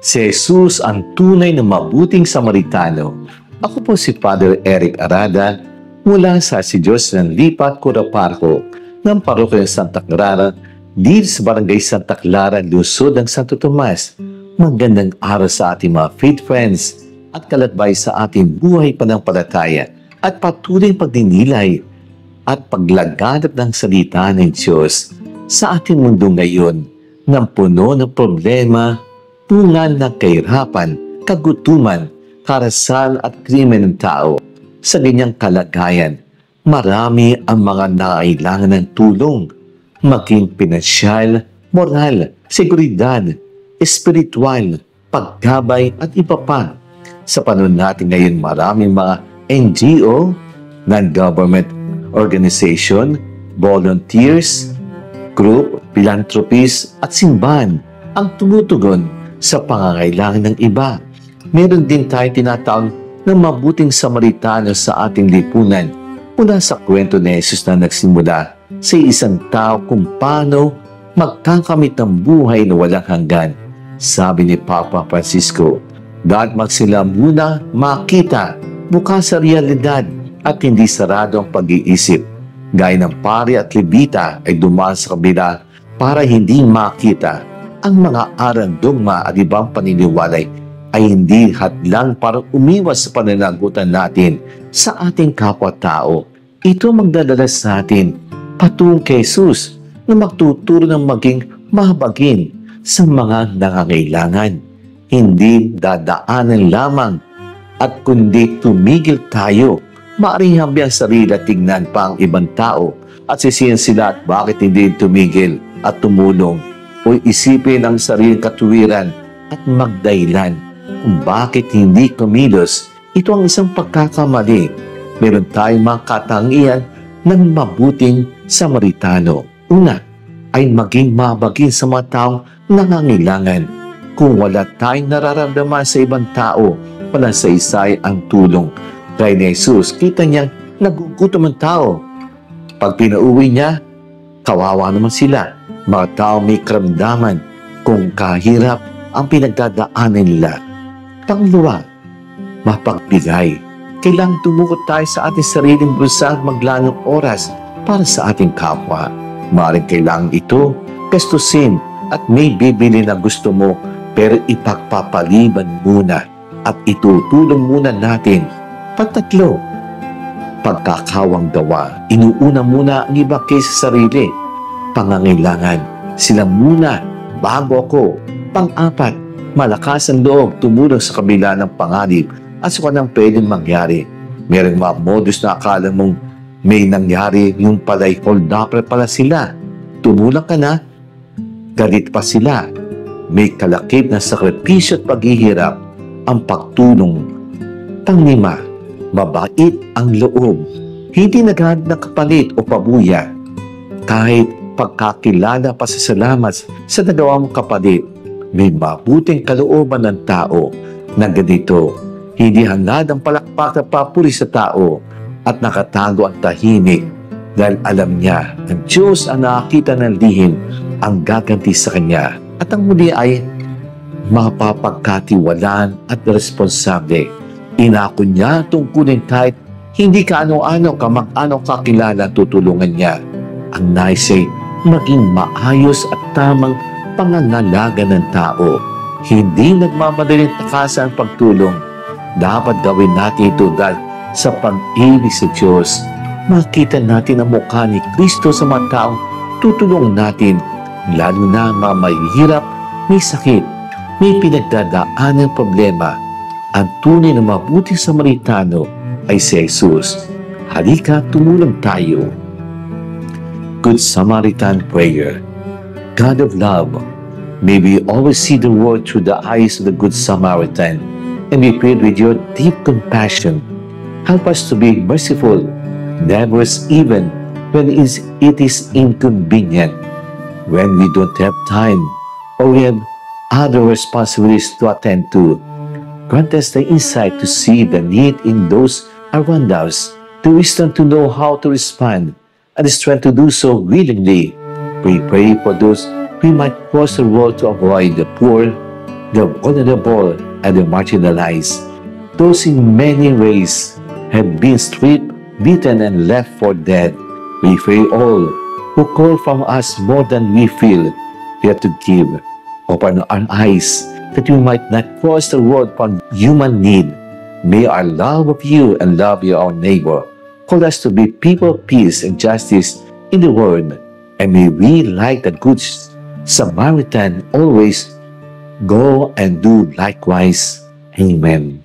Si Jesus ang tunay na mabuting Samaritano. Ako po si Father Eric Arada mula sa Si Diyos ng Lipat, Coraparco ng Parokya ng Santa Clara dito sa Barangay Santa Clara, Lungsod ng Santo Tomas. Magandang araw sa ating mga faith friends at kalatbay sa ating buhay pananampalataya at patuloy pagdinilay at paglaganap ng salita ng Diyos sa ating mundo ngayon ng puno ng problema, tungan ng kahirapan, kagutuman, karahasan at krimen ng tao. Sa ganyang kalagayan, marami ang mga nangailangan ng tulong, maging pinansyal, moral, seguridad, espiritual, paggabay at iba pa. Sa panahon natin ngayon, maraming mga NGO, non-government organization, volunteers, group, philanthropists at simbahan ang tumutugon sa pangangailangan ng iba. Meron din tayo tinatawag ng mabuting Samaritano sa ating lipunan mula sa kwento ni Jesus na nagsimula sa isang tao kung paano magkakamit ng buhay na walang hanggan. Sabi ni Papa Francisco, dapat sila muna makita bukas sa realidad at hindi sarado ang pag-iisip. Gaya ng pari at lebita ay dumaan sa kabila para hindi makita. Ang mga arang dogma at ibang paniniwalay ay hindi hadlang para umiwas sa pananagutan natin sa ating kapwa-tao. Ito magdadala sa atin patungo kay Jesus na magtuturo ng maging mahabagin sa mga nangangailangan. Hindi dadaanan lamang at kundi tumigil tayo. Maaaring hambi ang sarili at tignan pa ang ibang tao at sisiyan sila at bakit hindi tumigil at tumulong o isipin ang sariling katuwiran at magdahilan kung bakit hindi kumilos. Ito ang isang pagkakamali. Meron tayong mga katangian ng mabuting Samaritano. Una, ay maging mabagin sa mga taong nangangailangan. Kung wala tayong nararamdaman sa ibang tao, wala sa isay ang tulong. Kaya ni Jesus, kita niyang nagugutom ang tao. Pag pinauwi niya, kawawa naman sila. Mga tao may karamdaman kung kahirap ang pinagdadaanan nila. Pangalawa, mapagbigay. Kailangang tumukot tayo sa ating sariling bulsa at maglaan ng oras para sa ating kapwa. Maaaring kailangan ito gastusin at may bibili na gusto mo pero ipagpapaliban muna at itutulong muna natin. Pangatlo, pagkakawang gawa. Inuuna muna ang iba kaysa sarili. Pangangailangan, sila muna bago ako. Pang-apat, malakas ang loob tumulong sa kabila ng panganib at sa kanang pwedeng mangyari. Merong mga modus na akala mong may nangyari, yung pala'y hold up pala sila. Tumulong ka na, galit pa sila. May kalakip na sakripisyo at paghihirap ang pagtulong. Panglima, mabait ang loob. Hindi naghahanap ng kapalit o pabuya. Kahit pagkakilala pa sa salamat sa nagawa mong kapalit, may mabuting kalooban ng tao na ganito. Hindi hangad ang palakpak na papuri sa tao at nakatago ang tahimik dahil alam niya ang Diyos ang nakakita ng lihim ang gaganti sa kanya. At ang muli ay mapapagkatiwalaan at responsable. Inako niya tungkulin kahit hindi ka ano-ano kamag-ano kakilala tutulungan niya. Ang nais ay maging maayos at tamang pangangalaga ng tao. Hindi nagmamadaling takasan ang pagtulong. Dapat gawin natin ito dahil sa pag-ibig sa Diyos. Makita natin ang mukha ni Kristo sa mga taong tutulong natin, lalo na mga mahihirap, may sakit, may pinagdadaan ng problema. Ang tunay na mabuting Samaritano ay si Jesus. Halika, tumulong tayo. Good Samaritan Prayer. God of love, may we always see the world through the eyes of the Good Samaritan, and be filled with your deep compassion. Help us to be merciful, generous even when it is inconvenient, when we don't have time, or we have other responsibilities to attend to. Grant us the insight to see the need in those around us, the wisdom to know how to respond, and the strength to do so willingly. We pray for those we might cross the road to avoid the poor, the vulnerable, and the marginalized. Those in many ways have been stripped, beaten, and left for dead. We pray all who call from us more than we feel, yet to give. Open our eyes that we might not cross the road from human need. May our love of you and love of our neighbor call us to be people of peace and justice in the world. And may we, like the Good Samaritan, always go and do likewise. Amen.